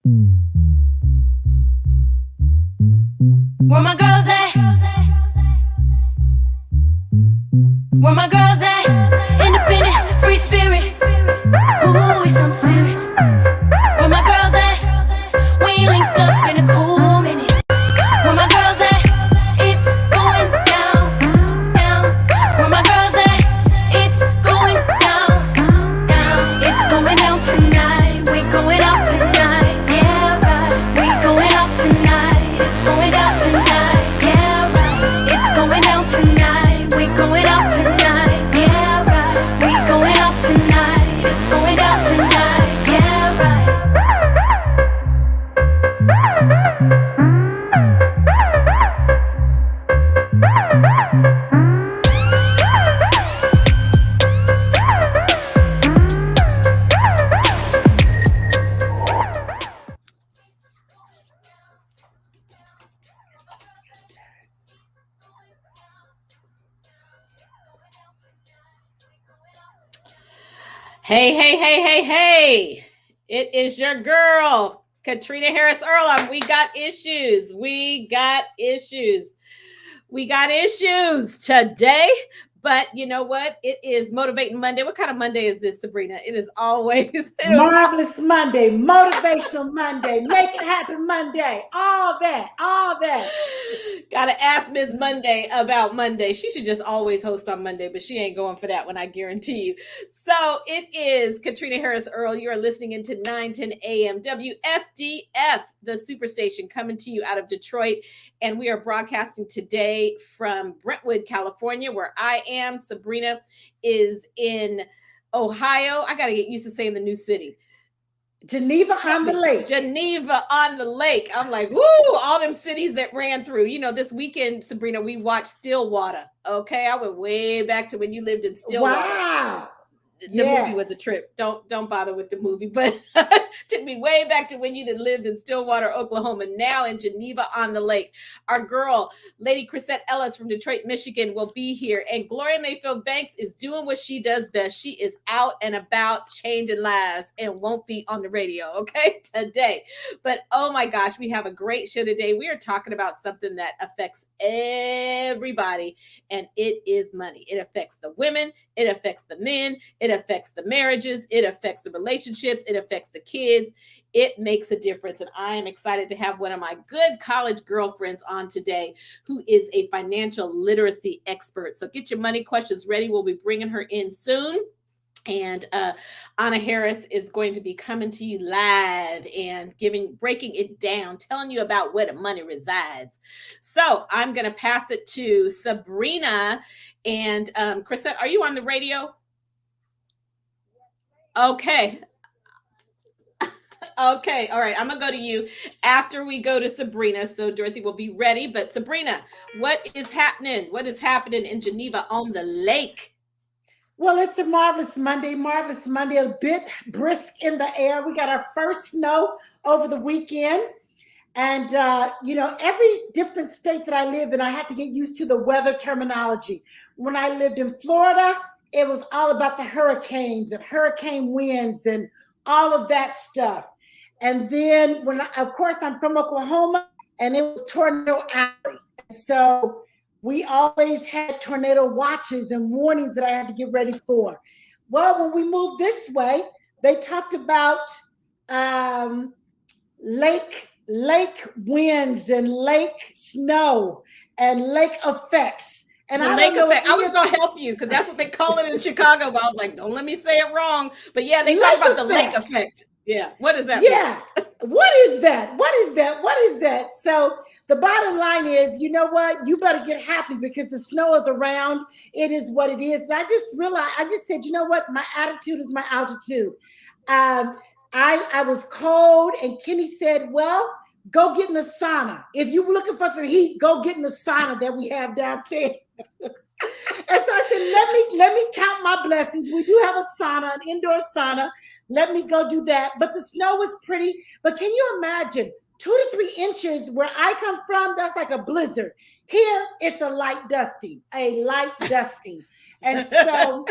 Where my girls at? Where my girls at? Independent, free spirit. Ooh, it's something serious. Where my girls at? We ain't linked up in a cool minute. Where my girls at? It's going down, down. Where my girls at? It's going down, down. It's going down tonight. We going out tonight. Yeah, right. We going out tonight. It's going down tonight. Yeah, right. It's going down tonight. We going out tonight. Yeah, right. We going out tonight. It's going down tonight. Yeah, right. Hey, hey, hey, hey, hey. It is your girl, Katrina Harris Earl. We got issues. We got issues. We got issues today. But you know what? It is Motivating Monday. What kind of Monday is this, Sabrina? It is always Marvelous Monday, motivational Monday, make it happen Monday, all that. Gotta ask Miss Monday about Monday. She should just always host on Monday, but she ain't going for that one, I guarantee you. So it is Katrina Harris Earl. You are listening into 910 AM WFDF, the Superstation, coming to you out of Detroit. And we are broadcasting today from Brentwood, California, where I am. Sabrina is in Ohio. I got to get used to saying the new city. Geneva on the Lake. Geneva on the Lake. I'm like, woo, all them cities that ran through. You know, this weekend, Sabrina, we watched Stillwater. Okay, I went way back to when you lived in Stillwater. Wow. The movie was a trip. Don't bother with the movie, but took me way back to when you lived in Stillwater, Oklahoma, now in Geneva on the Lake. Our girl, Lady Chrisette Ellis from Detroit, Michigan, will be here. And Gloria Mayfield Banks is doing what she does best. She is out and about changing lives and won't be on the radio, okay, today. But oh my gosh, we have a great show today. We are talking about something that affects everybody, and it is money. It affects the women. It affects the men. It affects the marriages. It affects the relationships. It affects the kids. It makes a difference. And I am excited to have one of my good college girlfriends on today who is a financial literacy expert. So get your money questions ready. We'll be bringing her in soon. And Anna Harris is going to be coming to you live and breaking it down, telling you about where the money resides. So I'm going to pass it to Sabrina. And Chrisette, are you on the radio? Okay. Okay. All right. I'm going to go to you after we go to Sabrina. So Dorothy will be ready. But Sabrina, what is happening? What is happening in Geneva on the Lake? Well, it's a marvelous Monday, a bit brisk in the air. We got our first snow over the weekend. And, every different state that I live in, I have to get used to the weather terminology. When I lived in Florida, it was all about the hurricanes and hurricane winds and all of that stuff. And then of course, I'm from Oklahoma, and it was Tornado Alley. So we always had tornado watches and warnings that I had to get ready for. Well, when we moved this way, they talked about lake winds and lake snow and lake effects. And I was going to help you because that's what they call it in Chicago. But I was like, don't let me say it wrong. But yeah, they talk about the lake effect. Yeah. What is that? Yeah. What is that? So the bottom line is, you know what? You better get happy because the snow is around. It is what it is. And I just said, you know what? My attitude is my altitude. I was cold, and Kenny said, well, go get in the sauna. If you're looking for some heat, go get in the sauna that we have downstairs. And so I said, let me count my blessings. We do have a sauna, an indoor sauna. Let me go do that. But the snow was pretty. But can you imagine 2 to 3 inches where I come from? That's like a blizzard. Here, it's a light dusting. And so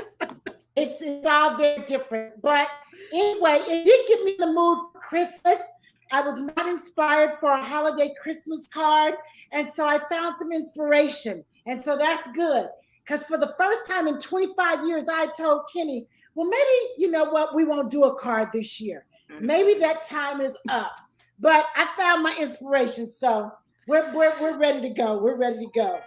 it's all very different. But anyway, it did get me in the mood for Christmas. I was not inspired for a holiday Christmas card. And so I found some inspiration. And so that's good. Because for the first time in 25 years, I told Kenny, well, maybe, you know what, we won't do a card this year. Maybe that time is up. But I found my inspiration. So we're ready to go. We're ready to go.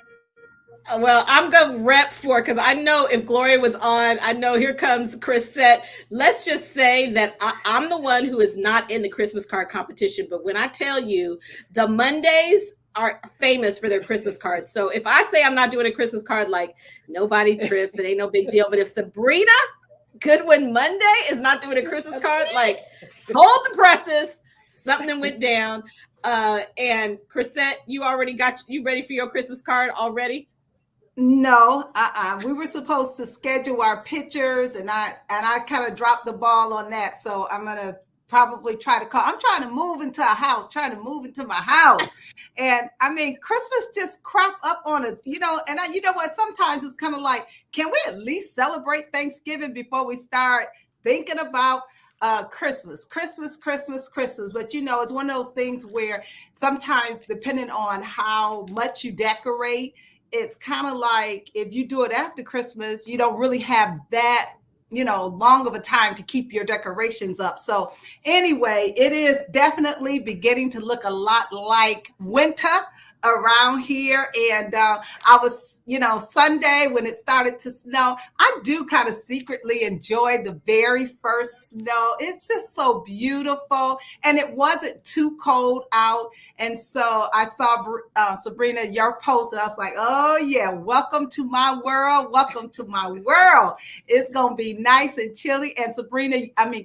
Well, I'm going to rep for, because I know if Gloria was on, I know here comes Chrisette. Let's just say that I'm the one who is not in the Christmas card competition. But when I tell you, the Mondays are famous for their Christmas cards. So if I say I'm not doing a Christmas card, like nobody trips, it ain't no big deal. But if Sabrina Goodwin Monday is not doing a Christmas card, like hold the presses, something went down. And Chrisette, you ready for your Christmas card already? No, we were supposed to schedule our pictures, and I kind of dropped the ball on that. So I'm gonna probably try to call. I'm trying to move into my house, and I mean, Christmas just crop up on us, you know. And you know what? Sometimes it's kind of like, can we at least celebrate Thanksgiving before we start thinking about Christmas? But you know, it's one of those things where sometimes, depending on how much you decorate, it's kind of like if you do it after Christmas, you don't really have that, you know, long of a time to keep your decorations up. So anyway, it is definitely beginning to look a lot like winter around here. And I was, you know, Sunday when it started to snow, I do kind of secretly enjoy the very first snow. It's just so beautiful. And it wasn't too cold out. And so I saw Sabrina, your post, and I was like, oh yeah, welcome to my world. Welcome to my world. It's going to be nice and chilly. And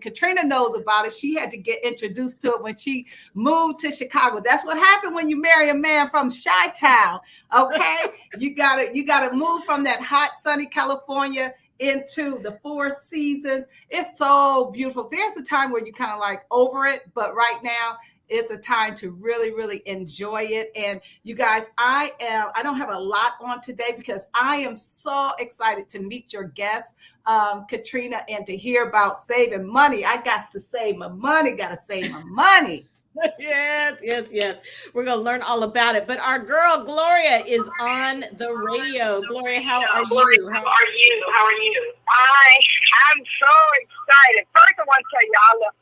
Katrina knows about it. She had to get introduced to it when she moved to Chicago. That's what happened when you marry a man from Chi-Town. Okay. You gotta move from that hot, sunny California into the four seasons. It's so beautiful. There's a time where you kind of like over it, but right now it's a time to really, really enjoy it. And you guys, I don't have a lot on today because I am so excited to meet your guests, Katrina, and to hear about saving money. I got to save my money, Yes. We're going to learn all about it. But our girl, Gloria, is on the radio. Gloria, how are you? How are you? I'm so excited. First, I want to tell you, I love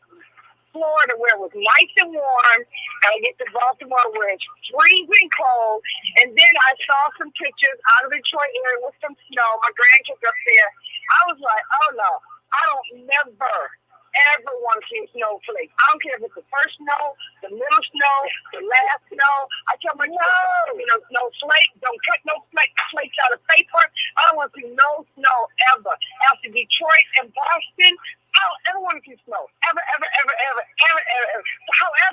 Florida, where it was nice and warm, and I get to Baltimore where it's freezing cold. And then I saw some pictures out of the Detroit area with some snow. My grandkids up there. I was like, oh no, I don't never ever want to see a snowflake. I don't care if it's the first snow, the middle snow, the last snow. I tell my child, no flake, don't cut no flakes out of paper. I don't want to see no snow ever. After Detroit and Boston, I don't ever want to see snow. Ever. However,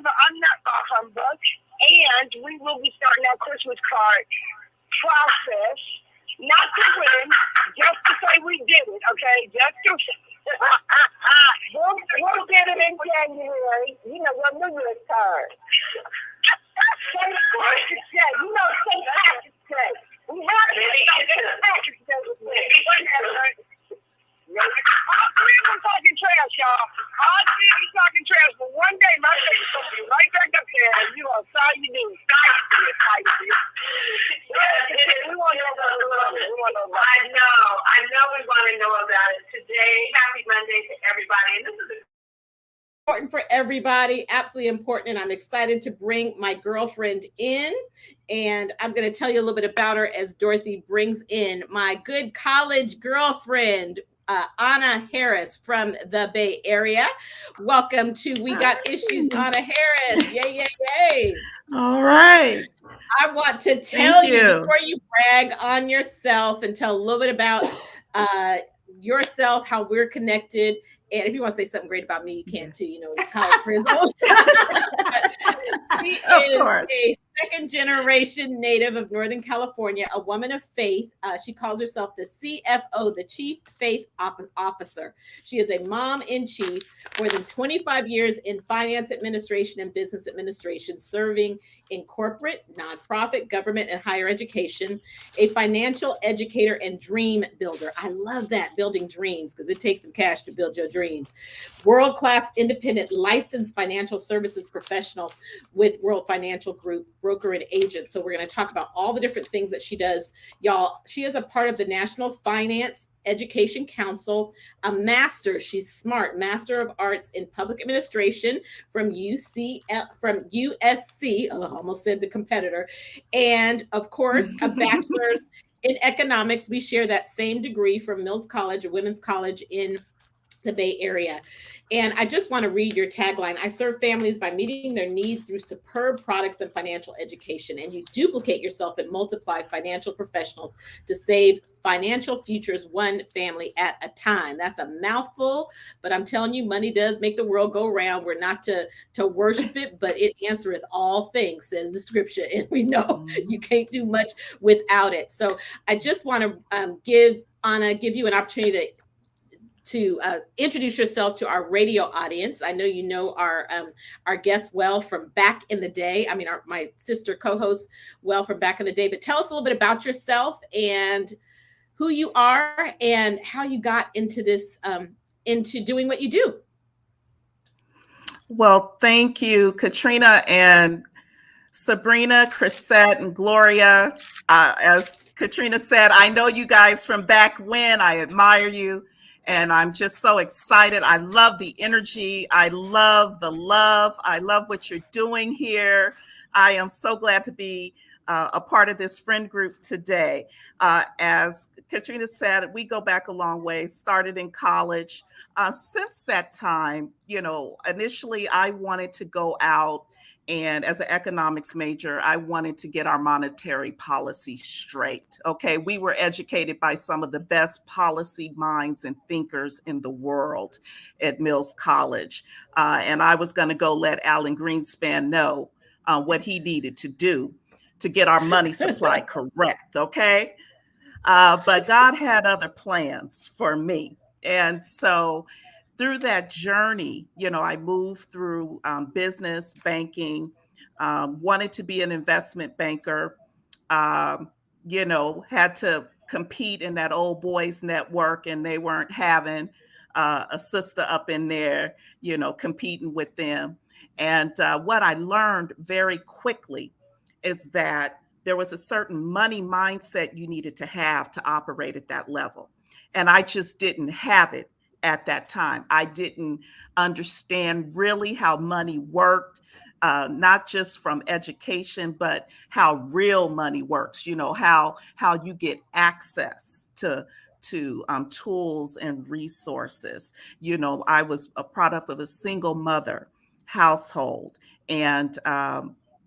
I'm not a humbug, and we will be starting our Christmas card process, not to win, just to say we did it, okay? Just to we'll get it in January. You know, we'll New Year's card. St. Patrick's Day. You know, St. Patrick's Day. We have to St. Patrick's Day with me. All three of them talking trash, y'all. All three of them talking trash, but one day my face is going to be right back up there, and you are sorry you do. We want to know about it. I know we want to know about it today. Happy Monday to everybody. And this is important for everybody, absolutely important. And I'm excited to bring my girlfriend in. And I'm going to tell you a little bit about her as Dorothy brings in my good college girlfriend, Anna Harris from the Bay Area. Welcome to We Got Issues, Anna Harris. Yay. All right. I want to tell you before you brag on yourself and tell a little bit about yourself, how we're connected. And if you want to say something great about me, you can too, college friends. She is a second generation native of Northern California, a woman of faith. She calls herself the CFO, the Chief Faith Officer. She is a mom in chief, more than 25 years in finance administration and business administration, serving in corporate, nonprofit, government, and higher education, a financial educator and dream builder. I love that, building dreams, because it takes some cash to build your dreams. World-class independent licensed financial services professional with World Financial Group, broker and agent. So we're going to talk about all the different things that she does. Y'all, she is a part of the National Finance Education Council, a master, she's smart, Master of Arts in Public Administration from USC, oh, I almost said the competitor, and of course, a bachelor's in economics. We share that same degree from Mills College, a women's college in the Bay Area. And I just want to read your tagline. I serve families by meeting their needs through superb products and financial education. And you duplicate yourself and multiply financial professionals to save financial futures one family at a time. That's a mouthful, but I'm telling you, money does make the world go round. We're not to worship it, but it answereth all things, says the scripture. And we know you can't do much without it. So I just want to give you an opportunity to introduce yourself to our radio audience. I know you know our guests well from back in the day. I mean, my sister co-host well from back in the day. But tell us a little bit about yourself and who you are and how you got into this, into doing what you do. Well, thank you, Katrina and Sabrina, Chrisette, and Gloria. As Katrina said, I know you guys from back when. I admire you. And I'm just so excited. I love the energy. I love the love. I love what you're doing here. I am so glad to be a part of this friend group today. As Katrina said, we go back a long way, started in college. Since that time, initially I wanted to go out, and as an economics major, I wanted to get our monetary policy straight. Okay, we were educated by some of the best policy minds and thinkers in the world at Mills College. And I was going to go let Alan Greenspan know what he needed to do to get our money supply correct. Okay. But God had other plans for me. And so through that journey, I moved through business, banking, wanted to be an investment banker, had to compete in that old boys network, and they weren't having a sister up in there, competing with them. And what I learned very quickly is that there was a certain money mindset you needed to have to operate at that level. And I just didn't have it at that time. I didn't understand really how money worked, not just from education, but how real money works, how you get access to tools and resources. I was a product of a single mother household, and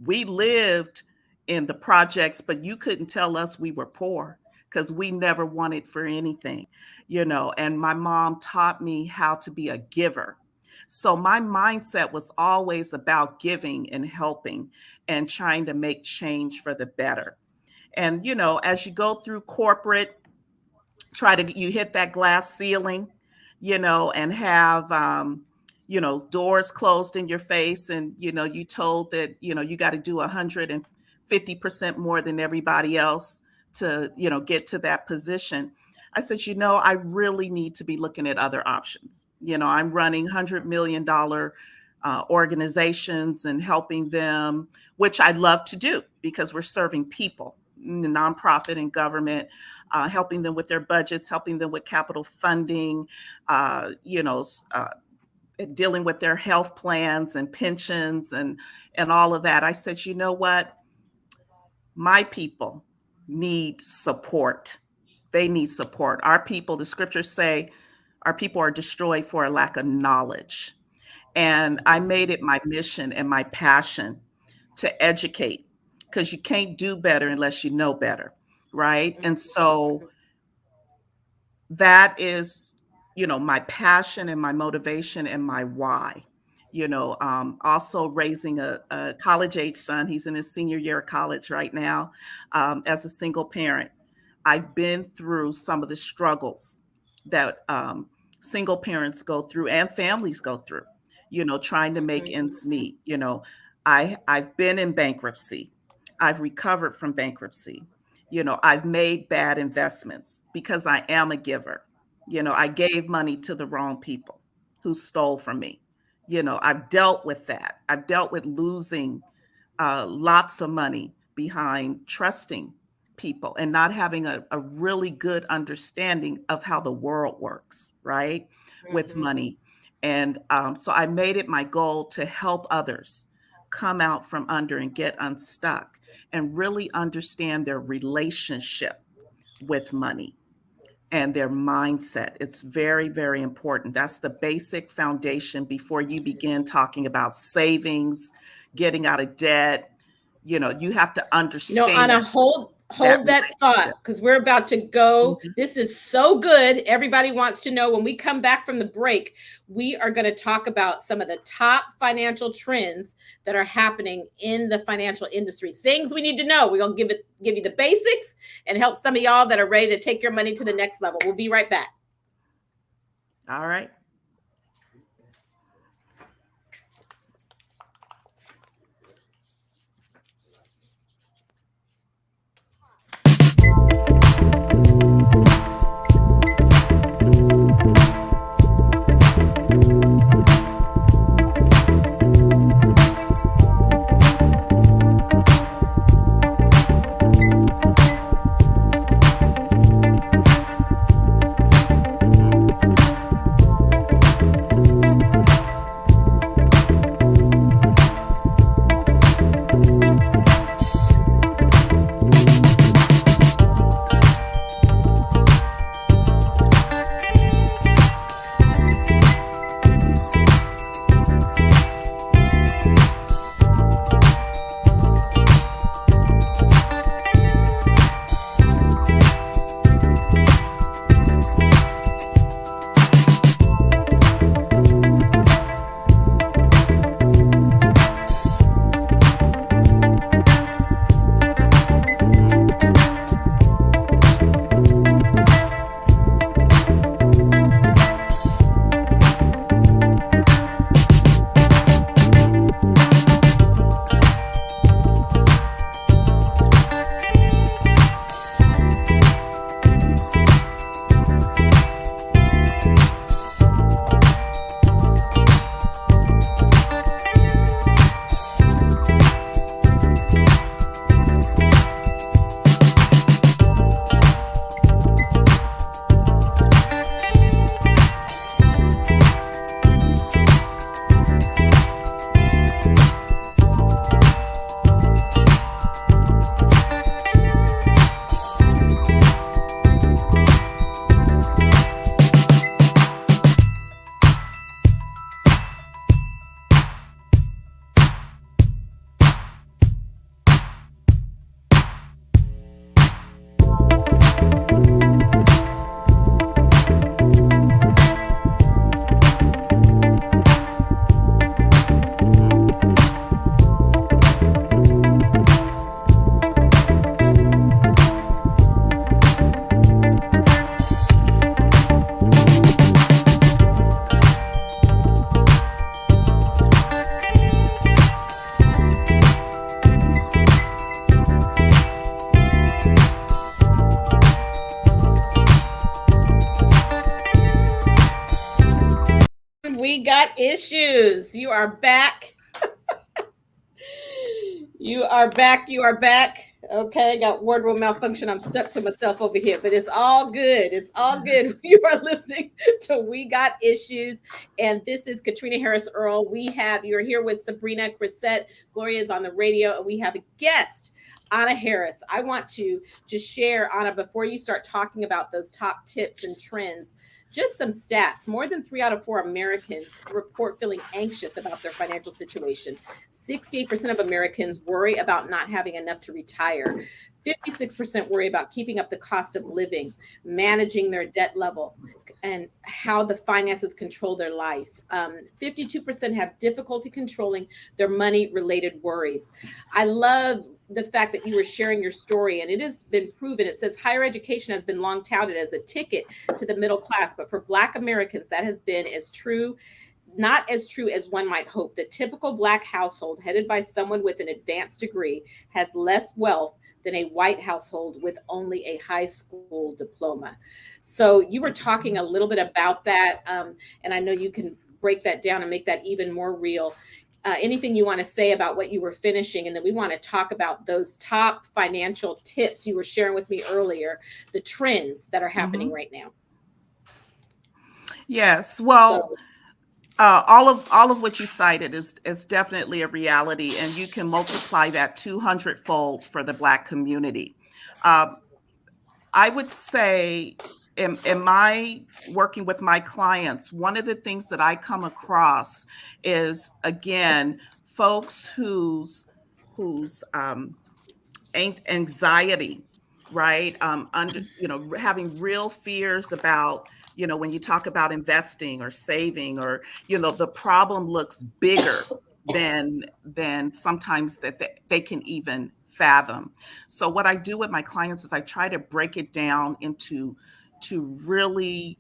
we lived in the projects, but you couldn't tell us we were poor because we never wanted for anything, and my mom taught me how to be a giver. So my mindset was always about giving and helping and trying to make change for the better. And, as you go through corporate, you hit that glass ceiling, and have, doors closed in your face. And, you told that, you got to do 150% more than everybody else to, get to that position. I said, I really need to be looking at other options. I'm running $100 million organizations and helping them, which I love to do because we're serving people, nonprofit and government, helping them with their budgets, helping them with capital funding, dealing with their health plans and pensions and all of that. I said, you know what? My people need support. They need support. Our people, the scriptures say, our people are destroyed for a lack of knowledge. And I made it my mission and my passion to educate, because you can't do better unless you know better, right? And so that is, my passion and my motivation and my why. Also raising a college-age son. He's in his senior year of college right now, as a single parent. I've been through some of the struggles that single parents go through and families go through, trying to make ends meet. I've been in bankruptcy. I've recovered from bankruptcy. I've made bad investments because I am a giver. I gave money to the wrong people who stole from me. I've dealt with that. I've dealt with losing lots of money behind trusting people and not having a really good understanding of how the world works, right? With money. And so I made it my goal to help others come out from under and get unstuck and really understand their relationship with money and their mindset. It's very, very important. That's the basic foundation before you begin talking about savings, getting out of debt. You have to understand. Anna, hold that thought, because we're about to go. This is so good. Everybody wants to know, when we come back from the break, we are going to talk about some of the top financial trends that are happening in the financial industry. Things we need to know. We're going to give you the basics and help some of y'all that are ready to take your money to the next level. We'll be right back. All right. We got issues. You are back. You are back. Okay, I got wardrobe malfunction. I'm stuck to myself over here, but it's all good. It's all good. You are listening to We Got Issues, and this is Katrina Harris Earl. You're here with Sabrina Crissette. Gloria is on the radio, and we have a guest, Anna Harris. I want to just share, Anna, before you start talking about those top tips and trends, just some stats. More than 3 out of 4 Americans report feeling anxious about their financial situation. 68% of Americans worry about not having enough to retire. 56% worry about keeping up the cost of living, managing their debt level. and how the finances control their life. 52% have difficulty controlling their money related worries. I love the fact that you were sharing your story, and it has been proven. It says higher education has been long touted as a ticket to the middle class, but for Black Americans, that has been as true, not as true as one might hope. The typical Black household headed by someone with an advanced degree has less wealth than a white household with only a high school diploma. So you were talking a little bit about that, and I know you can break that down and make that even more real. Anything you want to say about what you were finishing, and then we want to talk about those top financial tips you were sharing with me earlier, the trends that are happening right now. Yes. Well, So, all of what you cited is definitely a reality, and you can multiply that 200-fold for the Black community. Um, I would say in my working with my clients, one of the things that I come across is, again, folks whose anxiety, right? Under, having real fears about, when you talk about investing or saving, or, the problem looks bigger than sometimes that they can even fathom. So what I do with my clients is I try to break it down into really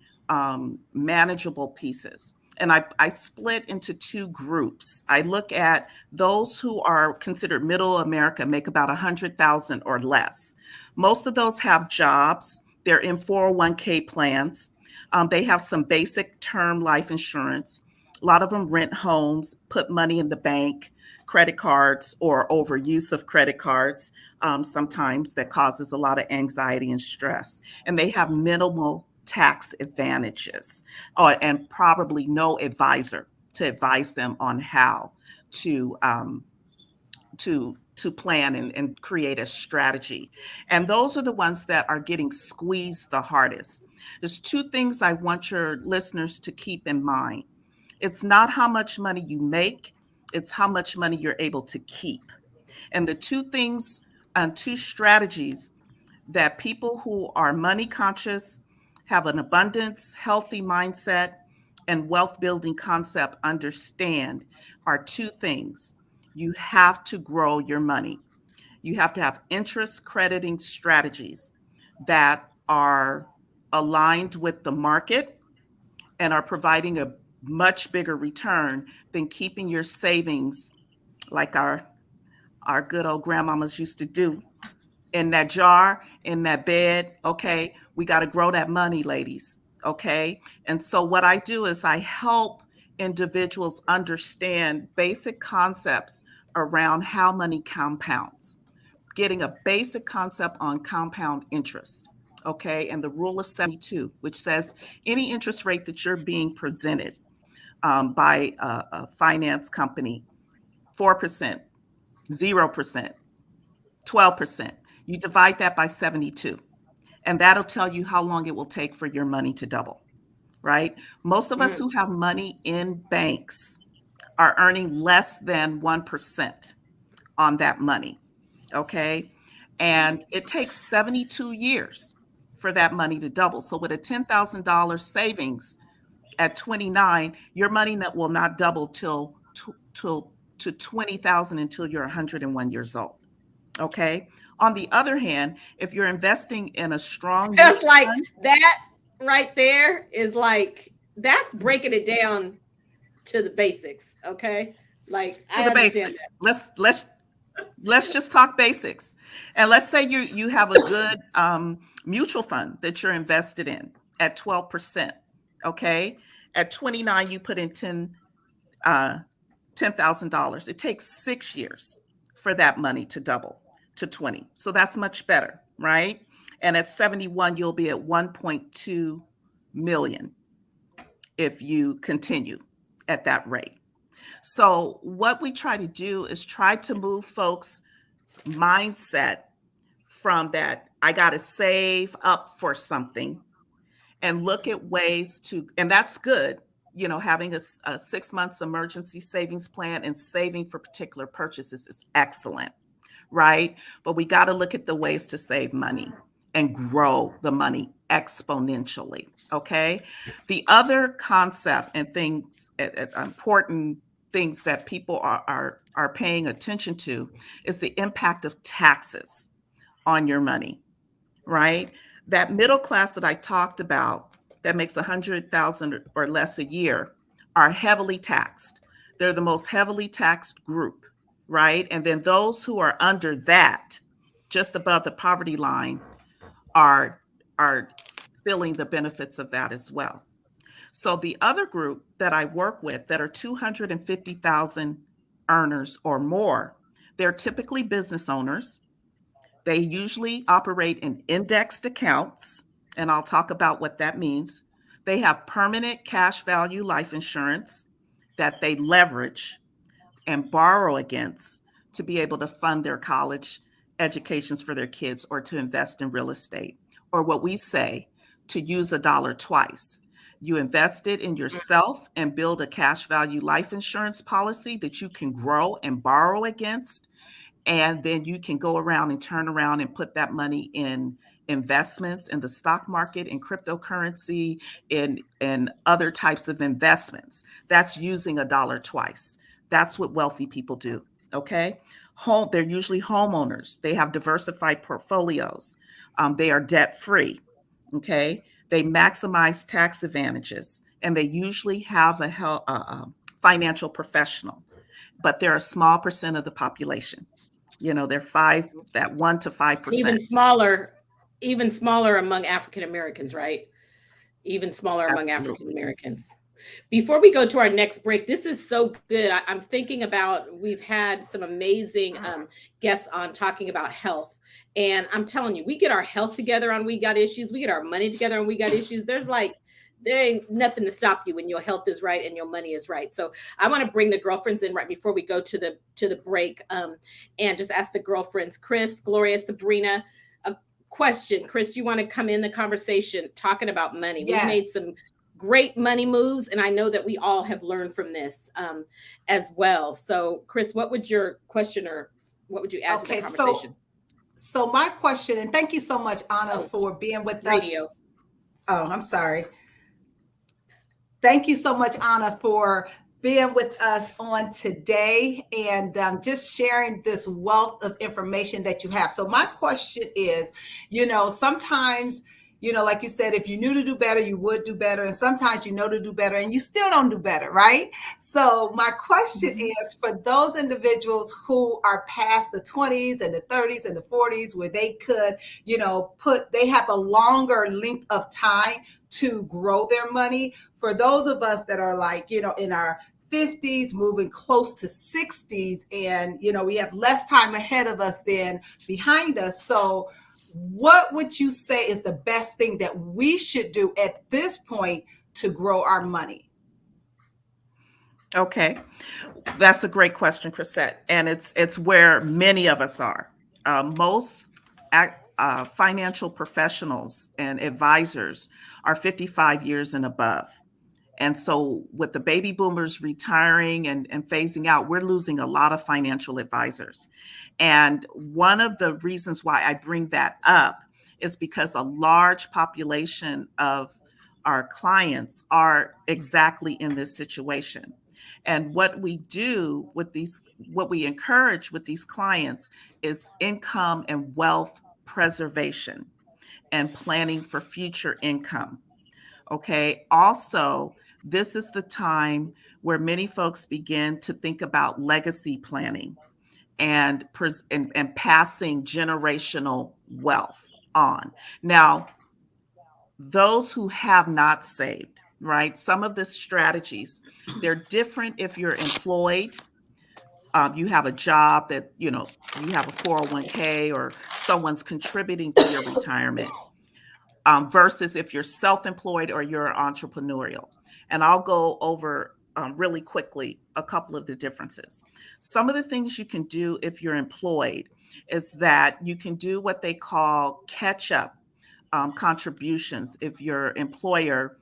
manageable pieces. And I split into two groups. I look at those who are considered middle America, make about 100,000 or less. Most of those have jobs. They're in 401k plans. They have some basic term life insurance. A lot of them rent homes, put money in the bank, credit cards, or overuse of credit cards. Sometimes that causes a lot of anxiety and stress. And they have minimal tax advantages, and probably no advisor to advise them on how to plan and create a strategy. And those are the ones that are getting squeezed the hardest. There's two things I want your listeners to keep in mind. It's not how much money you make, it's how much money you're able to keep. And the two things and two strategies that people who are money conscious, have an abundance, healthy mindset, and wealth building concept understand are two things. You have to grow your money. You have to have interest crediting strategies that are aligned with the market and are providing a much bigger return than keeping your savings like our good old grandmamas used to do in that jar, in that bed. Okay, we got to grow that money, ladies. Okay. And so what I do is I help individuals understand basic concepts around how money compounds, getting a basic concept on compound interest. Okay. And the rule of 72, which says any interest rate that you're being presented by a finance company, 4%, 0%, 12%. You divide that by 72, and that'll tell you how long it will take for your money to double, right? Most of us who have money in banks are earning less than 1% on that money, okay? And it takes 72 years for that money to double. So with a $10,000 savings at 29, your money will not double till to 20,000 until you're 101 years old. Okay. On the other hand, if you're investing in a strong that's mutual like fund, that right there is like, that's breaking it down to the basics. Okay. Like, to I the understand basics, that. let's just talk basics. And let's say you have a good mutual fund that you're invested in at 12%. Okay. At 29, you put in $10,000. It takes 6 years for that money to double to 20. So that's much better, right? And at 71, you'll be at 1.2 million if you continue at that rate. So what we try to do is try to move folks' mindset from that, I got to save up for something, and look at ways to, and that's good, having a 6 months emergency savings plan and saving for particular purchases is excellent, right? But we got to look at the ways to save money. and grow the money exponentially. Okay. The other concept and things, important things that people are paying attention to is the impact of taxes on your money, right? That middle class that I talked about that makes 100,000 or less a year are heavily taxed. They're the most heavily taxed group, right? And then those who are under that, just above the poverty line, are are feeling the benefits of that as well. So the other group that I work with that are 250,000 earners or more, they're typically business owners. They usually operate in indexed accounts, and I'll talk about what that means. They have permanent cash value life insurance that they leverage and borrow against to be able to fund their college educations for their kids or to invest in real estate, or what we say, to use a dollar twice. You invest it in yourself and build a cash value life insurance policy that you can grow and borrow against, and then you can go around and turn around and put that money in investments in the stock market, in cryptocurrency, in other types of investments. That's using a dollar twice. That's what wealthy people do. Okay. They're usually homeowners. They have diversified portfolios. They are debt free. Okay. They maximize tax advantages, and they usually have a financial professional, but they're a small percent of the population. They're that 1 to 5%. Even smaller among African Americans, right? Even smaller among African Absolutely. Americans. Before we go to our next break, this is so good. I'm thinking about, we've had some amazing guests on talking about health. And I'm telling you, we get our health together on We Got Issues. We get our money together on We Got Issues. There ain't nothing to stop you when your health is right and your money is right. So I want to bring the girlfriends in right before we go to the break, and just ask the girlfriends, Chris, Gloria, Sabrina, a question. Chris, you want to come in the conversation talking about money? Yes. We made some great money moves, and I know that we all have learned from this as well. So Chris, what would your question, or what would you add to the conversation? So my question, and thank you so much, Anna, for being with us. Oh, I'm sorry. Thank you so much, Anna, for being with us on today and just sharing this wealth of information that you have. So my question is, sometimes, like you said, if you knew to do better, you would do better. And sometimes you know to do better and you still don't do better, right? So my question is, for those individuals who are past the 20s and the 30s and the 40s, where they could, they have a longer length of time to grow their money. For those of us that are like, in our 50s, moving close to 60s, and, we have less time ahead of us than behind us. So what would you say is the best thing that we should do at this point to grow our money? Okay. That's a great question, Chrisette. And it's where many of us are. Most financial professionals and advisors are 55 years and above. And so with the baby boomers retiring and phasing out, we're losing a lot of financial advisors. And one of the reasons why I bring that up is because a large population of our clients are exactly in this situation. And what we do with what we encourage with these clients is income and wealth preservation and planning for future income. Okay. Also, this is the time where many folks begin to think about legacy planning and passing generational wealth on. Now, those who have not saved, right? Some of the strategies, they're different if you're employed. You have a job that, you have a 401k or someone's contributing to your retirement. Versus if you're self-employed or you're entrepreneurial. And I'll go over really quickly a couple of the differences. Some of the things you can do if you're employed is that you can do what they call catch-up contributions if your employer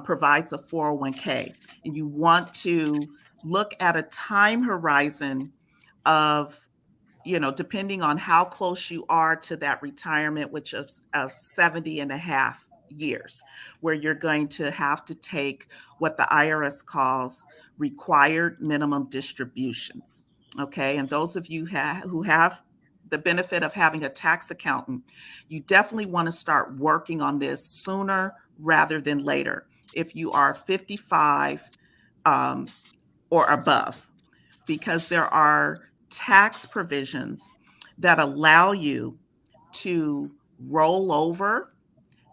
provides a 401k and you want to look at a time horizon of depending on how close you are to that retirement, which of 70 and a half years, where you're going to have to take what the IRS calls required minimum distributions. Okay. And those of you who have the benefit of having a tax accountant, you definitely want to start working on this sooner rather than later. If you are 55 or above, because there are tax provisions that allow you to roll over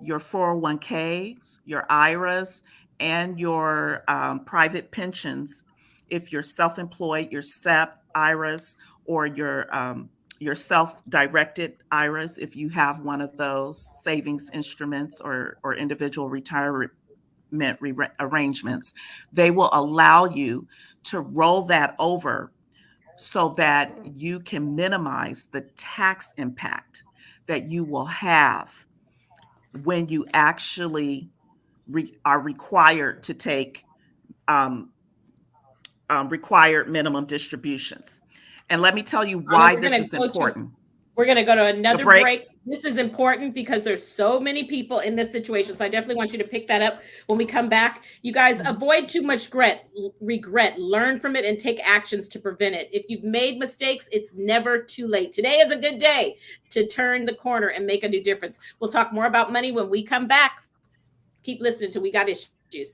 your 401ks, your IRAs, and your private pensions if you're self-employed, your SEP IRAs, or your self-directed IRAs if you have one of those savings instruments or individual retirement arrangements. They will allow you to roll that over so that you can minimize the tax impact that you will have when you actually are required to take required minimum distributions. And let me tell you why this is important. We're going to go to another break. This is important because there's so many people in this situation. So I definitely want you to pick that up when we come back. You guys avoid too much regret, learn from it, and take actions to prevent it. If you've made mistakes, it's never too late. Today is a good day to turn the corner and make a new difference. We'll talk more about money when we come back. Keep listening to We Got Issues.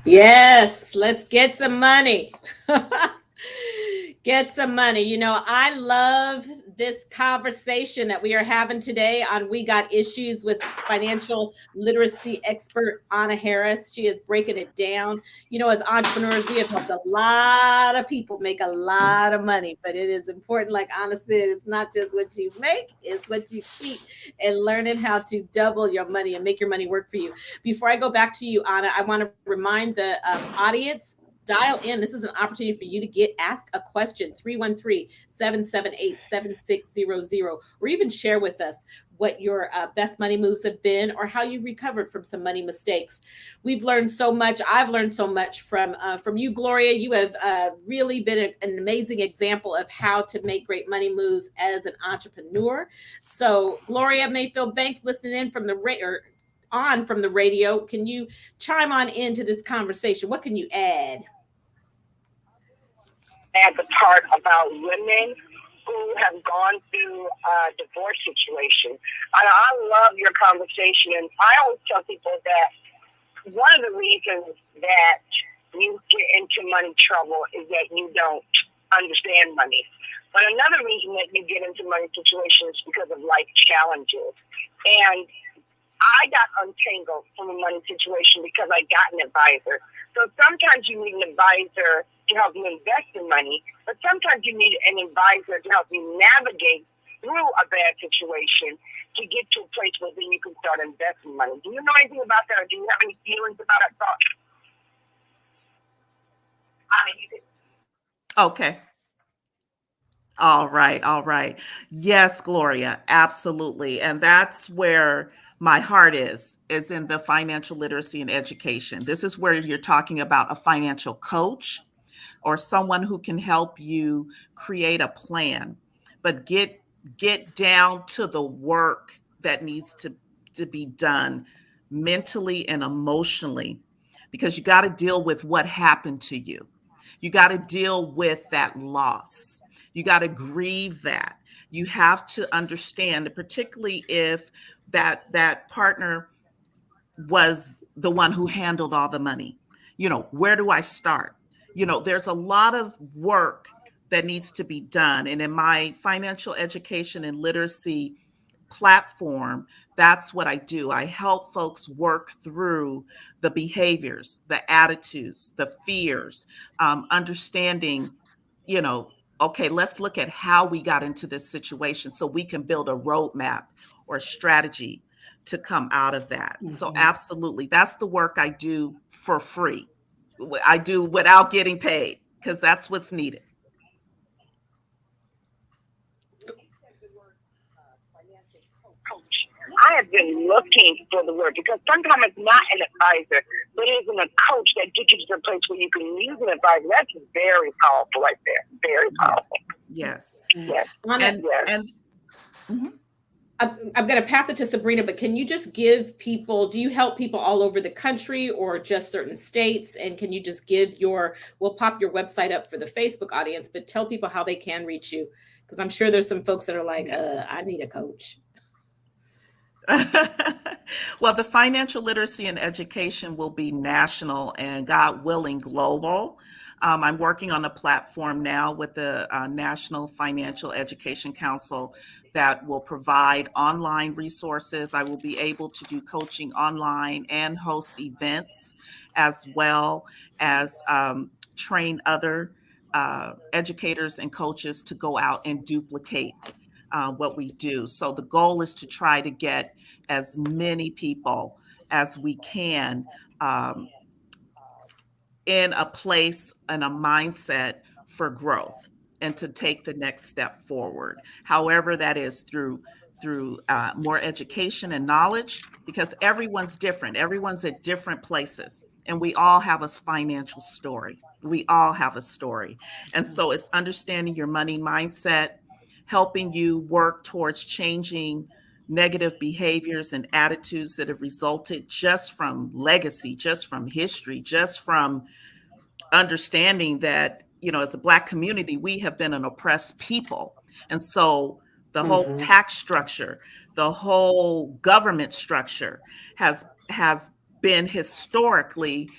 Yes, let's get some money. Get some money. You know, I love this conversation that we are having today on We Got Issues with financial literacy expert Anna Harris. She is breaking it down. You know, as entrepreneurs, we have helped a lot of people make a lot of money, but it is important, like Anna said, it's not just what you make, it's what you keep, and learning how to double your money and make your money work for you. Before I go back to you, Anna, I want to remind the audience dial in. This is an opportunity for you to ask a question. 313-778-7600, or even share with us what your best money moves have been, or how you've recovered from some money mistakes. We've learned so much. I've learned so much from you, Gloria. You have really been an amazing example of how to make great money moves as an entrepreneur. So, Gloria Mayfield Banks, listening in from the from the radio, can you chime on into this conversation? What can you add? Add the part about women who have gone through a divorce situation. And I love your conversation, and I always tell people that one of the reasons that you get into money trouble is that you don't understand money. But another reason that you get into money situations is because of life challenges. And I got untangled from a money situation because I got an advisor. So sometimes you need an advisor to help you invest in money, but sometimes you need an advisor to help you navigate through a bad situation to get to a place where then you can start investing money. Do you know anything about that, or do you have any feelings about that thought? I mean, you could. Okay. All right. All right. Yes, Gloria, absolutely. And that's where my heart is in the financial literacy and education. This is where you're talking about a financial coach or someone who can help you create a plan, but get down to the work that needs to be done mentally and emotionally, because you got to deal with what happened to you. You got to deal with that loss. You got to grieve that. You have to understand, particularly if that partner was the one who handled all the money. Where do I start? There's a lot of work that needs to be done. And in my financial education and literacy platform, that's what I do. I help folks work through the behaviors, the attitudes, the fears, understanding, okay, let's look at how we got into this situation so we can build a roadmap or strategy to come out of that. Mm-hmm. So absolutely, that's the work I do for free. I do without getting paid, because that's what's needed. I have been looking for the word, because sometimes it's not an advisor, but it isn't a coach that gets you to the place where you can use an advisor. That's very powerful right there. Very powerful. Yes. Yes. Mm-hmm. I'm going to pass it to Sabrina, but can you just give people, do you help people all over the country or just certain states? And can you just we'll pop your website up for the Facebook audience, but tell people how they can reach you. Because I'm sure there's some folks that are like, I need a coach. Well, the financial literacy and education will be national and, God willing, global. I'm working on a platform now with the National Financial Education Council that will provide online resources. I will be able to do coaching online and host events, as well as train other educators and coaches to go out and duplicate what we do. So the goal is to try to get as many people as we can in a place and a mindset for growth and to take the next step forward. However, that is through more education and knowledge, because everyone's different. Everyone's at different places, and we all have a financial story. We all have a story. And so it's understanding your money mindset, helping you work towards changing negative behaviors and attitudes that have resulted just from legacy, just from history, just from understanding that, as a Black community, we have been an oppressed people. And so the whole tax structure, the whole government structure has been historically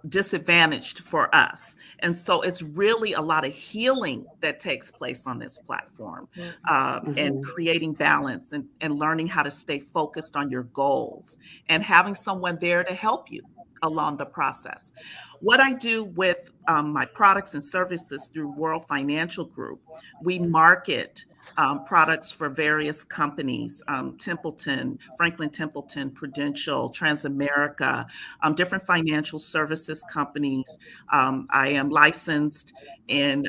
disadvantaged for us. And so it's really a lot of healing that takes place on this platform, and creating balance and learning how to stay focused on your goals and having someone there to help you along the process. What I do with my products and services through World Financial Group, we market products for various companies, Templeton, Franklin Templeton, Prudential, Transamerica, different financial services companies. I am licensed in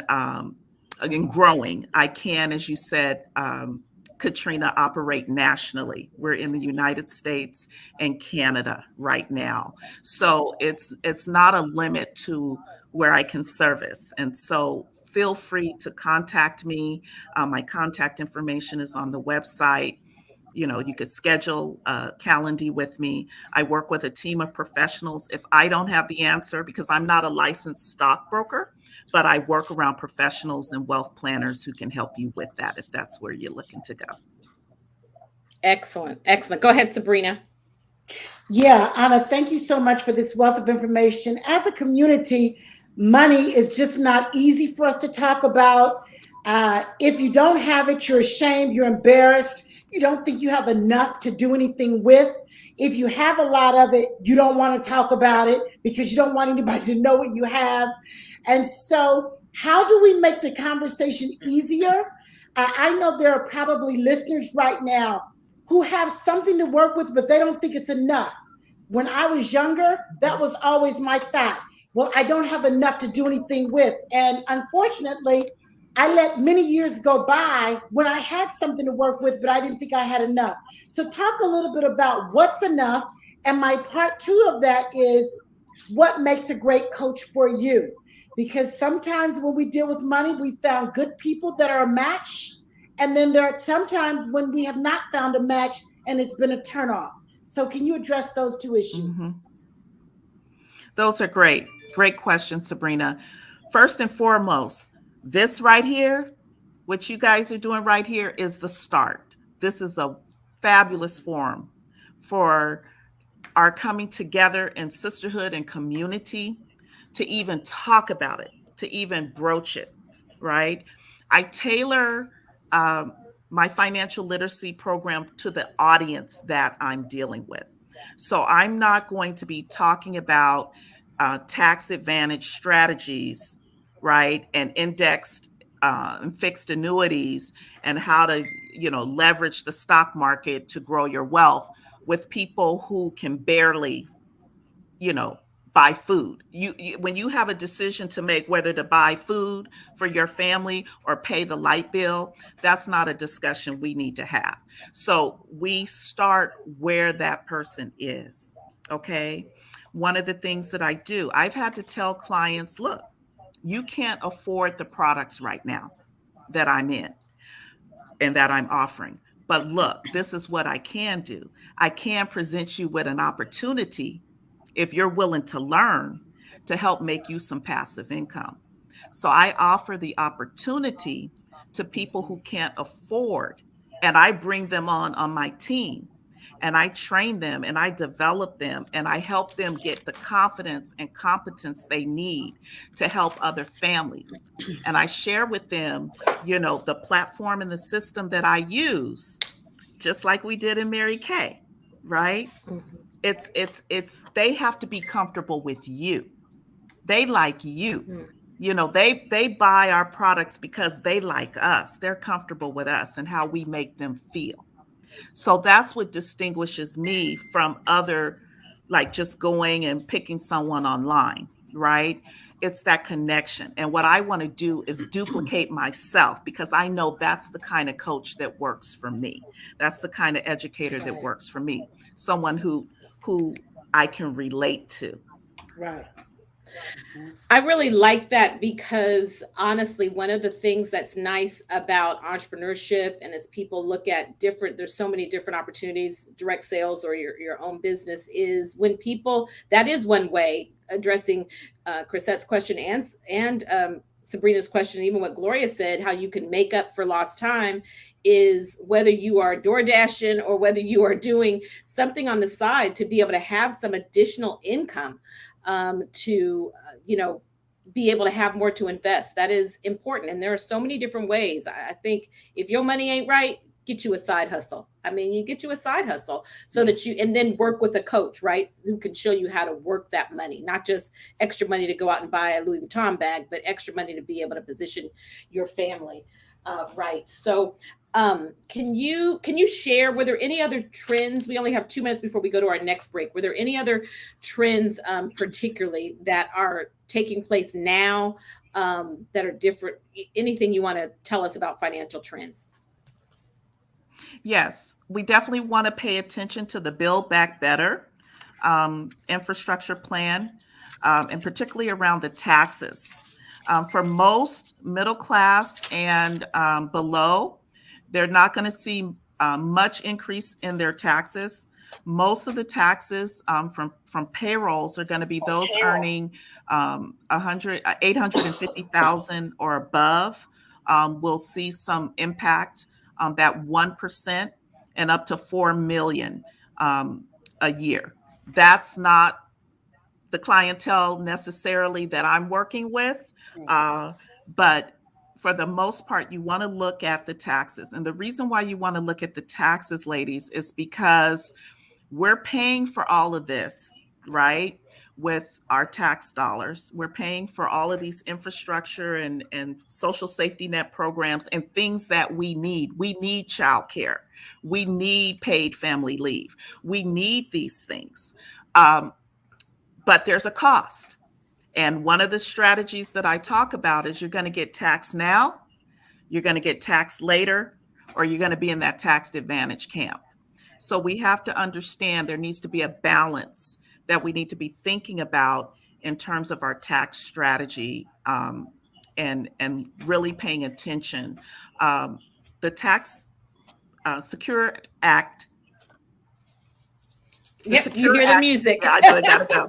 growing. I can, as you said, Katrina, operate nationally. We're in the United States and Canada right now. So it's not a limit to where I can service. And so feel free to contact me. My contact information is on the website. You know, you could schedule a calendar with me. I work with a team of professionals. If I don't have the answer, because I'm not a licensed stockbroker, but I work around professionals and wealth planners who can help you with that if that's where you're looking to go. Excellent. Excellent. Go ahead, Sabrina. Yeah, Anna, thank you so much for this wealth of information. As a community, money is just not easy for us to talk about. If you don't have it, you're ashamed, you're embarrassed, you don't think you have enough to do anything with. If you have a lot of it, you don't want to talk about it because you don't want anybody to know what you have. And so, how do we make the conversation easier? I know there are probably listeners right now who have something to work with, but they don't think it's enough. When I was younger, that was always my thought. Well, I don't have enough to do anything with. And unfortunately, I let many years go by when I had something to work with, but I didn't think I had enough. So, talk a little bit about what's enough. And my part two of that is what makes a great coach for you. Because sometimes when we deal with money, we found good people that are a match. And then there are sometimes when we have not found a match and it's been a turnoff. So, can you address those two issues? Mm-hmm. Those are great. Great questions, Sabrina. First and foremost, this right here, what you guys are doing right here is the start. This is a fabulous forum for our coming together in sisterhood and community to even talk about it, to even broach it, right? I tailor my financial literacy program to the audience that I'm dealing with. So I'm not going to be talking about tax advantage strategies, right? And indexed and fixed annuities and how to, leverage the stock market to grow your wealth with people who can barely, you know, buy food. When you have a decision to make whether to buy food for your family or pay the light bill, that's not a discussion we need to have. So we start where that person is. Okay. One of the things that I do, I've had to tell clients, look, you can't afford the products right now that I'm in and that I'm offering. But look, this is what I can do. I can present you with an opportunity if you're willing to learn to help make you some passive income. So I offer the opportunity to people who can't afford, and I bring them on my team. And I train them and I develop them and I help them get the confidence and competence they need to help other families. And I share with them, the platform and the system that I use, just like we did in Mary Kay, right? It's they have to be comfortable with you. They like you. They buy our products because they like us. They're comfortable with us and how we make them feel. So that's what distinguishes me from other, like just going and picking someone online, right? It's that connection. And what I want to do is duplicate myself because I know that's the kind of coach that works for me. That's the kind of educator that works for me. Someone who I can relate to. Right. I really like that because honestly, one of the things that's nice about entrepreneurship and as people look at there's so many different opportunities, direct sales or your own business is when people, that is one way addressing Chrisette's question and Sabrina's question, even what Gloria said, how you can make up for lost time is whether you are door dashing or whether you are doing something on the side to be able to have some additional income to be able to have more to invest. That is important. And there are so many different ways. I think if your money ain't right, get you a side hustle. I mean, you get you a side hustle so that you, and then work with a coach, right? Who can show you how to work that money, not just extra money to go out and buy a Louis Vuitton bag, but extra money to be able to position your family right. So can you share, were there any other trends? We only have 2 minutes before we go to our next break. Were there any other trends particularly that are taking place now that are different? Anything you want to tell us about financial trends? Yes, we definitely want to pay attention to the Build Back Better infrastructure plan, and particularly around the taxes. For most middle class and below, they're not going to see much increase in their taxes. Most of the taxes from payrolls are going to be those earning 850,000 or above. Will see some impact on that 1% and up to 4 million a year. That's not the clientele necessarily that I'm working with, but for the most part, you want to look at the taxes. And the reason why you want to look at the taxes, ladies, is because we're paying for all of this, right? With our tax dollars, we're paying for all of these infrastructure and social safety net programs and things that we need. We need childcare. We need paid family leave. We need these things. But there's a cost. And one of the strategies that I talk about is you're going to get taxed now, you're going to get taxed later, or you're going to be in that tax advantage camp. So we have to understand there needs to be a balance that we need to be thinking about in terms of our tax strategy, and really paying attention. The Tax Secure Act. Yep, you hear the music. Yeah, I gotta go.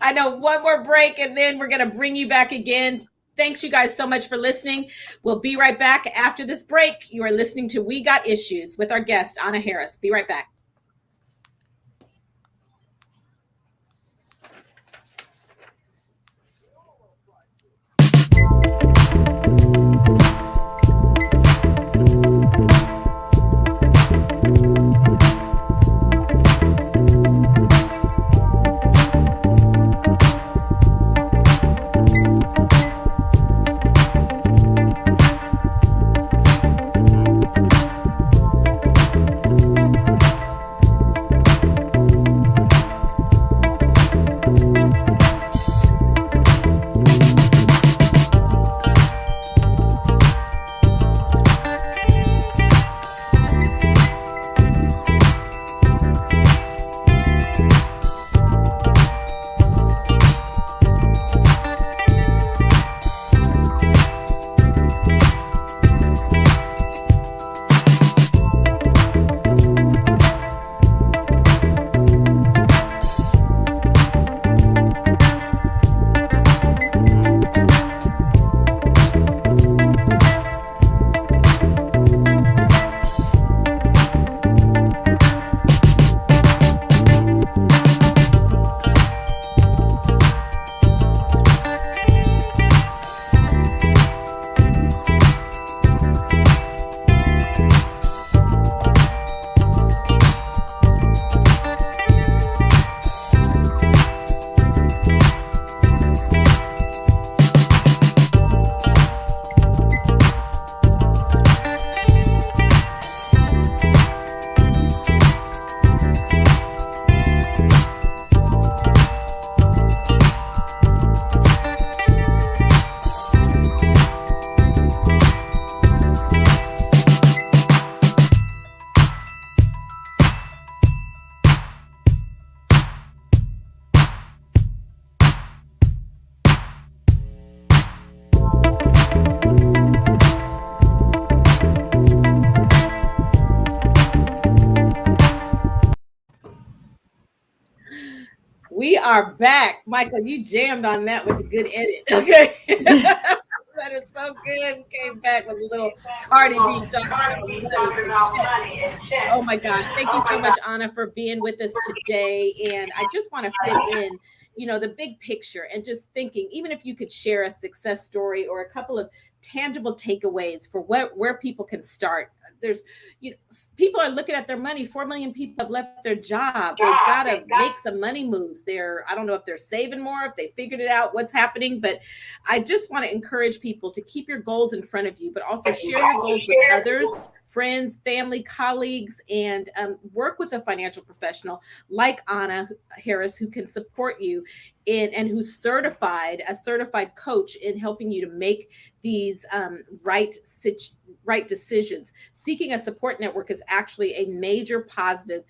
I know. One more break, and then we're going to bring you back again. Thanks, you guys, so much for listening. We'll be right back after this break. You are listening to We Got Issues with our guest, Anna Harris. Be right back. We are back. Michael, you jammed on that with a good edit. Okay. That is so good. We came back with a little Cardi B talking about money and check. Oh my gosh. Thank you so much, Anna, for being with us today. And I just want to fit in, the big picture, and just thinking, even if you could share a success story or a couple of tangible takeaways for where people can start. There's, people are looking at their money. 4 million people have left their job. They've got to make some money moves. I don't know if they're saving more, if they figured it out, what's happening, but I just want to encourage people to keep your goals in front of you, but also share your goals with others, friends, family, colleagues, and work with a financial professional like Anna Harris, who can support you and who's a certified coach in helping you to make these right decisions. Seeking a support network is actually a major positive,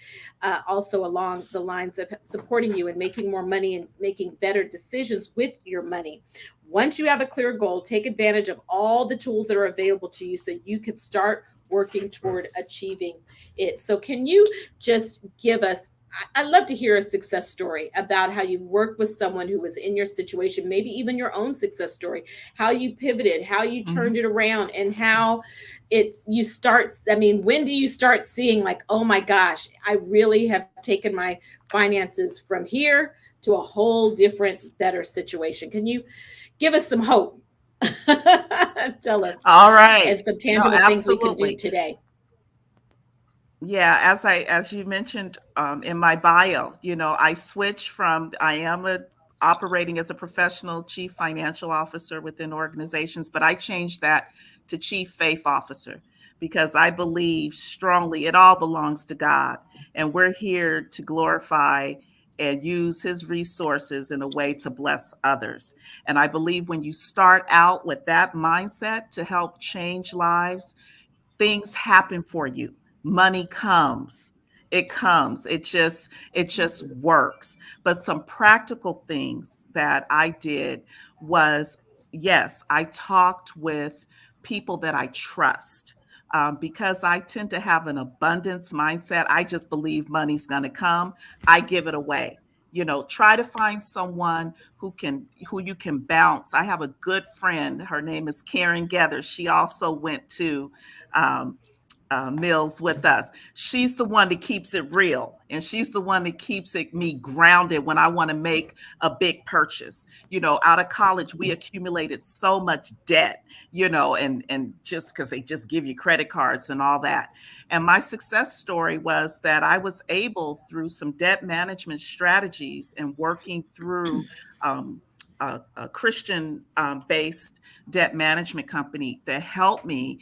also along the lines of supporting you and making more money and making better decisions with your money. Once you have a clear goal, take advantage of all the tools that are available to you so you can start working toward achieving it. So, can you just give us, I'd love to hear a success story about how you worked with someone who was in your situation, maybe even your own success story, how you pivoted, how you turned it around, and how when do you start seeing, like, oh my gosh, I really have taken my finances from here to a whole different, better situation? Can you give us some hope? Tell us. All right. And some No, tangible things we can do absolutely. today. Yeah, as you mentioned in my bio, I switched from operating as a professional chief financial officer within organizations, but I changed that to chief faith officer because I believe strongly it all belongs to God, and we're here to glorify and use his resources in a way to bless others. And I believe when you start out with that mindset to help change lives, things happen for you. Money comes. It just works. But some practical things that I did was, yes, I talked with people that I trust. Because I tend to have an abundance mindset. I just believe money's going to come. I give it away. Try to find someone who you can bounce. I have a good friend. Her name is Karen Gether. She also went to um, Mills with us. She's the one that keeps it real, and she's the one that keeps me grounded when I want to make a big purchase. Out of college, we accumulated so much debt, and just because they just give you credit cards and all that. And my success story was that I was able, through some debt management strategies and working through a Christian based debt management company, that helped me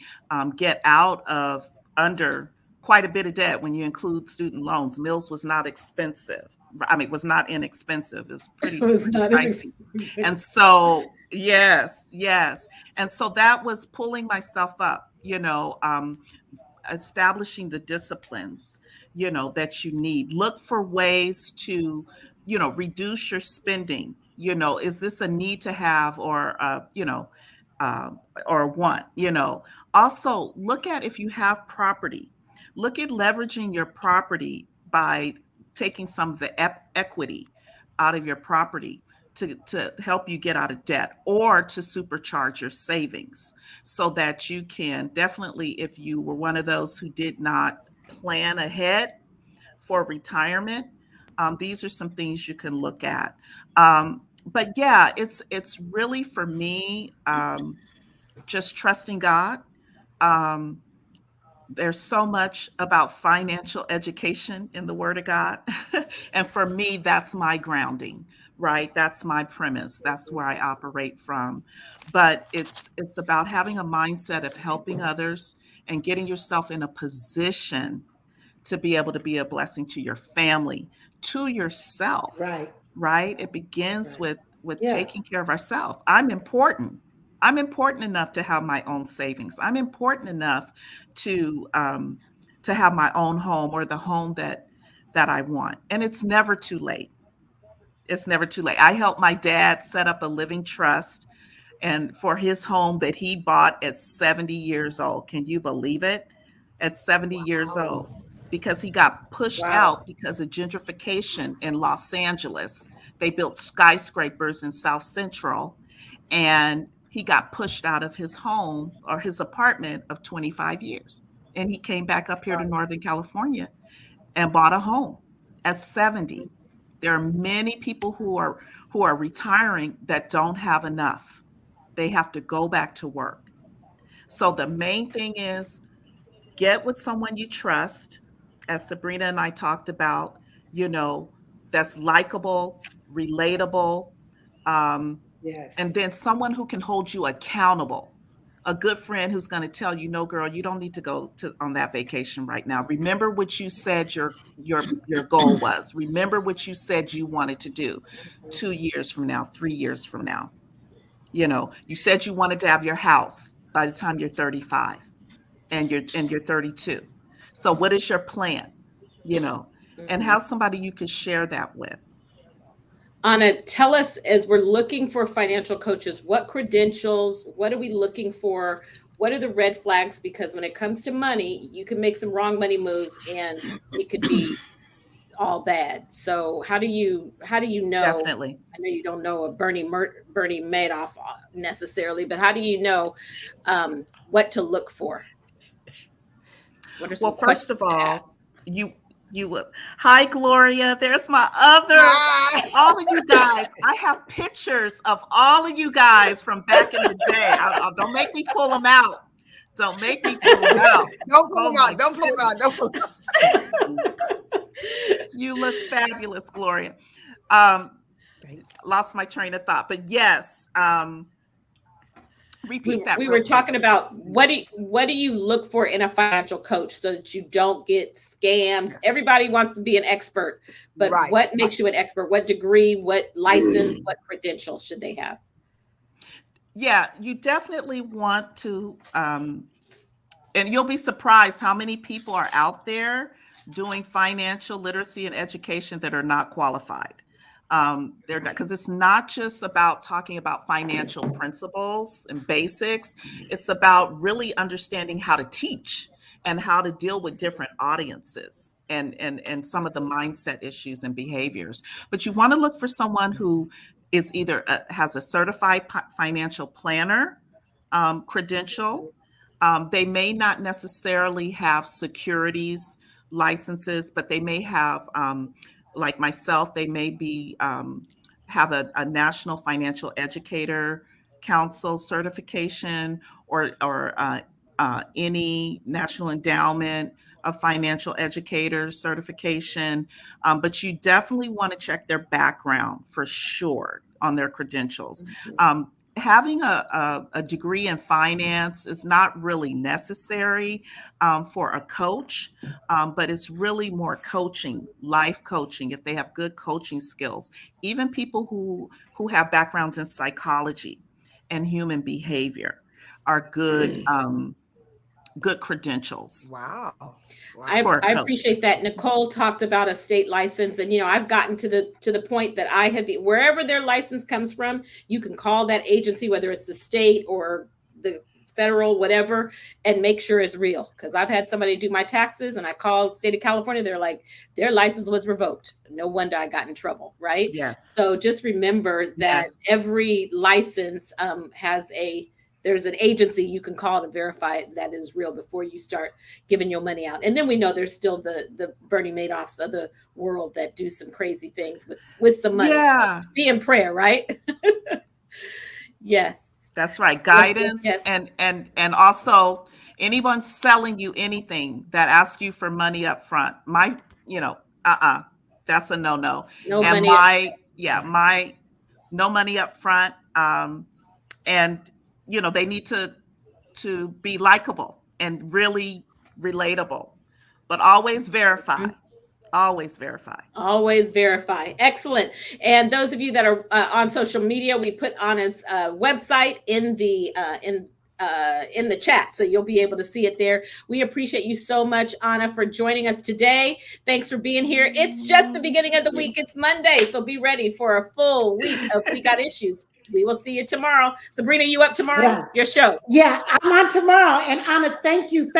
get out of under quite a bit of debt when you include student loans. Mills was not expensive. I mean, it was not inexpensive. It's It pretty was pretty not pricey. inexpensive. And so, yes, yes. And so that was pulling myself up, establishing the disciplines, that you need. Look for ways to, reduce your spending. Is this a need to have, or, or a want? Also look at if you have property. Look at leveraging your property by taking some of the equity out of your property to help you get out of debt, or to supercharge your savings so that you can definitely, if you were one of those who did not plan ahead for retirement, these are some things you can look at. But yeah, it's really, for me, just trusting God. Um, there's so much about financial education in the Word of God. And for me, that's my grounding, right? That's my premise. That's where I operate from. But it's about having a mindset of helping others and getting yourself in a position to be able to be a blessing to your family, to yourself, Right, right? It begins right. with Yeah. taking care of ourselves. I'm important. I'm important enough to have my own savings. I'm important enough to to have my own home, or the home that I want. And it's never too late. It's never too late. I helped my dad set up a living trust, and for his home that he bought at 70 years old. Can you believe it? At 70 years old, because he got pushed Wow. out because of gentrification in Los Angeles. They built skyscrapers in South Central, and he got pushed out of his home, or his apartment, of 25 years. And he came back up here to Northern California and bought a home at 70. There are many people who are retiring that don't have enough. They have to go back to work. So the main thing is get with someone you trust, as Sabrina and I talked about, you know, that's likable, relatable, um, and Yes. then someone who can hold you accountable. A good friend who's going to tell you, no, girl, you don't need to go to on that vacation right now. Remember what you said your goal was. Remember what you said you wanted to do 2 years from now, 3 years from now. You know, you said you wanted to have your house by the time you're 35 and you're 32. So what is your plan? You know, and have somebody you can share that with. Anna, tell us, as we're looking for financial coaches, what credentials, what are we looking for? What are the red flags? Because when it comes to money, you can make some wrong money moves and it could be all bad. So how do you know? Definitely. I know you don't know a Bernie Madoff necessarily, but how do you know what to look for? What are some Well, first questions of to ask? all, you would. Hi, Gloria. There's my other. Hi. All of you guys. I have pictures of all of you guys from back in the day. Don't make me pull them out. Don't make me pull them out. Don't pull Oh them out. my Don't pull them out. Don't pull them out. You look fabulous, Gloria. Lost my train of thought, but yes. Repeat that. We real were quick. talking about what do you look for in a financial coach so that you don't get scams. Everybody wants to be an expert, but Right. what makes you an expert? What degree, what license, what credentials should they have? Yeah, you definitely want to, and you'll be surprised how many people are out there doing financial literacy and education that are not qualified. They're not, because it's not just about talking about financial principles and basics. It's about really understanding how to teach and how to deal with different audiences and some of the mindset issues and behaviors. But you want to look for someone who is either has a certified financial planner credential. They may not necessarily have securities licenses, but they may have, like myself, they may be have a National Financial Educator Council certification or any National Endowment of Financial Educators certification. But you definitely want to check their background for sure on their credentials. Having a degree in finance is not really necessary for a coach, but it's really more coaching, life coaching, if they have good coaching skills. Even people who have backgrounds in psychology and human behavior are good good credentials. Wow. I For a coach. appreciate that. Nicole talked about a state license, and I've gotten to the point that I have wherever their license comes from, you can call that agency, whether it's the state or the federal, whatever, and make sure it's real. Because I've had somebody do my taxes, and I called state of California. They're like, their license was revoked. No wonder I got in trouble, right? Yes. So just remember that every license there's an agency you can call to verify that is real before you start giving your money out. And then we know there's still the Bernie Madoffs of the world that do some crazy things with some money. Yeah. Be in prayer, right? Yes. That's right. Guidance. Yes. And also anyone selling you anything that asks you for money up front. That's a no-no. No and money. my no money up front. And they need to be likable and really relatable, but always verify. Mm-hmm. Always verify. Always verify. Excellent. And those of you that are on social media, we put Anna's website in the chat, so you'll be able to see it there. We appreciate you so much, Anna, for joining us today. Thanks for being here. It's just the beginning of the week. It's Monday, so be ready for a full week of We Got Issues. We will see you tomorrow. Sabrina, you up tomorrow? Yeah. Your show. Yeah, I'm on tomorrow. And Anna, thank you.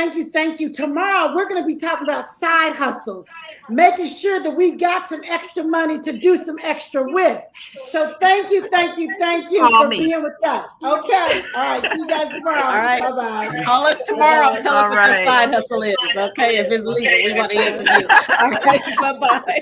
Tomorrow, we're going to be talking about side hustles, making sure that we got some extra money to do some extra with. So thank you for being with us. Okay. All right. See you guys tomorrow. All right. Bye-bye. Call us tomorrow. Bye-bye. Tell us what your side hustle is. Okay. If it's legal, we want to hear from you. All right. Bye-bye.